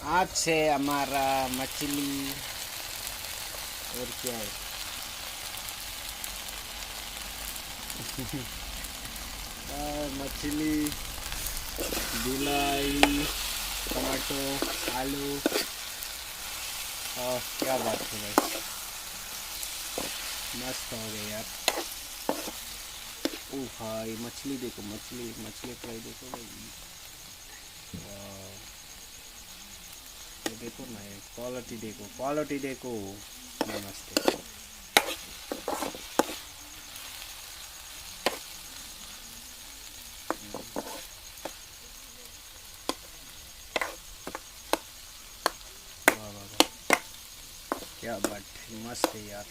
आज से हमारा मछली और क्या है मछली, बिलाई, टमाटो, आलू। और क्या बात है भाई, मस्त हो गए यार। ओ भाई मछली देखो, मछली मछली फ्राई देखो भाई। वाह, ये देखो ना, ये क्वालिटी देखो, क्वालिटी देखो। नमस्ते। वाह वाह वाह, क्या बात है, मस्त है यार।